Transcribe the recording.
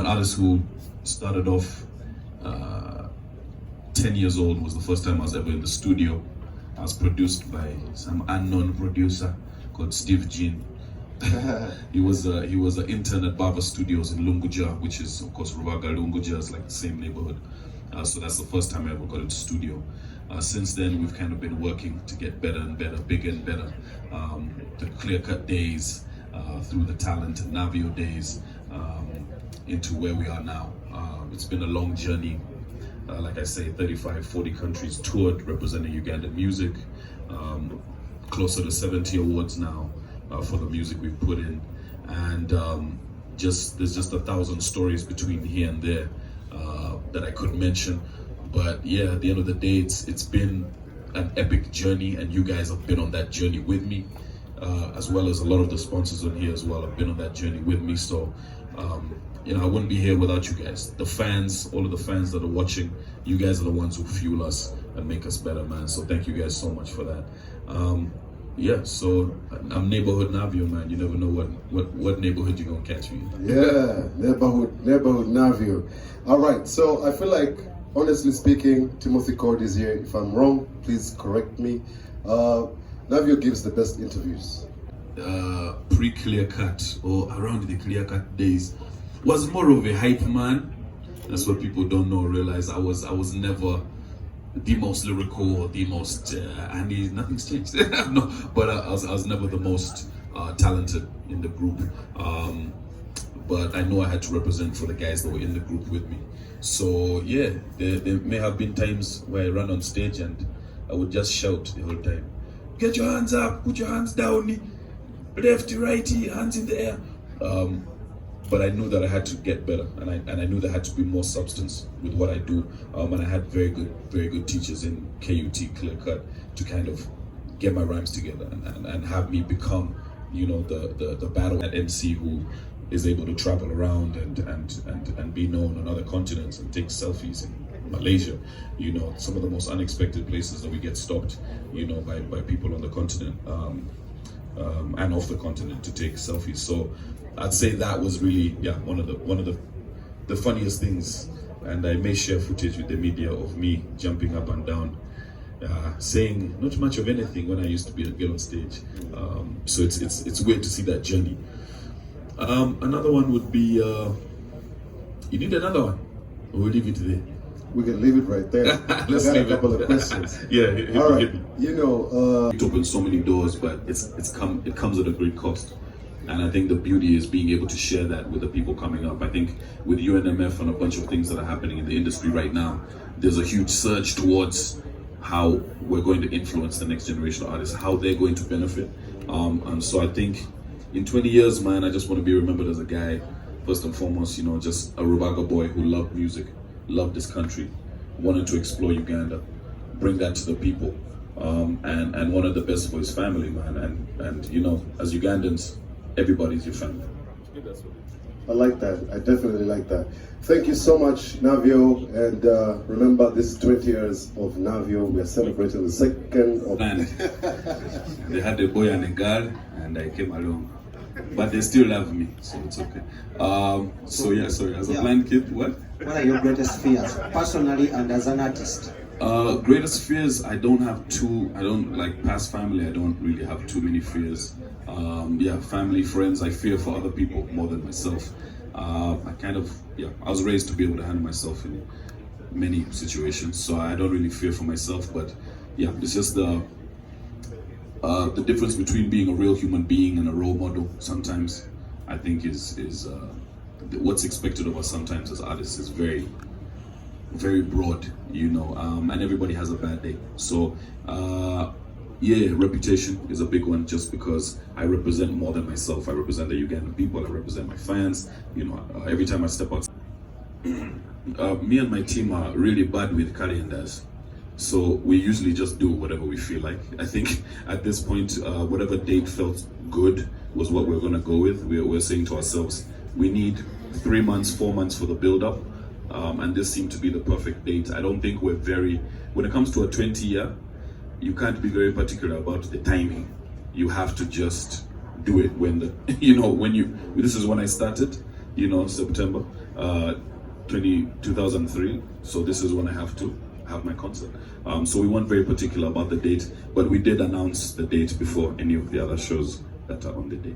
artist who started off 10 years old. Was the first time I was ever in the studio. I was produced by some unknown producer called Steve Jean. he was an intern at Bava Studios in Lunguja, which is of course Rubaga. Lunguja is like the same neighborhood. So that's the first time I ever got into studio. Since then, we've kind of been working to get better and better, bigger and better. The clear-cut days, through the talent and Navio days, into where we are now. It's been a long journey. Like I say, 35, 40 countries toured representing Ugandan music. Closer to 70 awards now for the music we've put in. And there's just 1,000 stories between here and there that I could mention. But yeah, at the end of the day, it's been an epic journey, and you guys have been on that journey with me, as well as a lot of the sponsors on here as well have been on that journey with me. So I wouldn't be here without you guys. The fans, all of the fans that are watching, you guys are the ones who fuel us and make us better, man. So thank you guys so much for that. Yeah, so I'm neighborhood Navio, man. You never know what neighborhood you're gonna catch me in. Yeah, neighborhood Navio. All right, so I feel like, honestly speaking, Timothy Cord is here. If I'm wrong, please correct me. Navio gives the best interviews. Pre-clear cut or around the clear cut days was more of a hype man. That's what people don't know, realize. I was never the most lyrical or the most and nothing's changed. No, but I was never the most talented in the group. But I know I had to represent for the guys that were in the group with me. So yeah, there may have been times where I ran on stage and I would just shout the whole time, "Get your hands up, put your hands down, lefty, righty, hands in the air." But I knew that I had to get better, and I knew there had to be more substance with what I do. And I had very good teachers in KUT Clear Cut to kind of get my rhymes together and have me become, the battle at MC who is able to travel around and be known on other continents and take selfies in Malaysia, some of the most unexpected places that we get stopped, by people on the continent and off the continent to take selfies. So I'd say that was really, one of the funniest things. And I may share footage with the media of me jumping up and down, saying not much of anything when I used to get on stage. So it's weird to see that journey. Another one would be, you need another one? We'll leave it there. We can leave it right there. Let's got leave a couple it. of questions. Yeah, all right. It opens so many doors, but it comes at a great cost. And I think the beauty is being able to share that with the people coming up. I think with UNMF and a bunch of things that are happening in the industry right now, there's a huge surge towards how we're going to influence the next generation of artists, how they're going to benefit. And so I think in 20 years, man, I just want to be remembered as a guy, first and foremost, just a Rubaga boy who loved music, loved this country, wanted to explore Uganda, bring that to the people, and wanted the best for his family, man. And as Ugandans, everybody's your family. I like that. I definitely like that. Thank you so much, Navio. And remember, this is 20 years of Navio. We are celebrating the second of... They had a boy and a girl, and I came along. But they still love me, so it's okay. As a blind kid, what? What are your greatest fears, personally and as an artist? Greatest fears, I don't like past family, I don't really have too many fears. Family, friends, I fear for other people more than myself. I was raised to be able to handle myself in many situations, so I don't really fear for myself, but yeah, it's just the difference between being a real human being and a role model sometimes, I think is what's expected of us sometimes as artists is very, very broad, and everybody has a bad day. So reputation is a big one, just because I represent more than myself. I represent the Ugandan people, I represent my fans, every time I step out. Me and my team are really bad with calendars. So we usually just do whatever we feel like. I think at this point, whatever date felt good was what we're gonna go with. We're saying to ourselves, we need 3 months, 4 months for the build-up. And this seemed to be the perfect date. I don't think when it comes to a 20-year, you can't be very particular about the timing. You have to just do it when this is when I started. September 2003. So this is when I have to have my concert. So we weren't very particular about the date, but we did announce the date before any of the other shows that are on the date.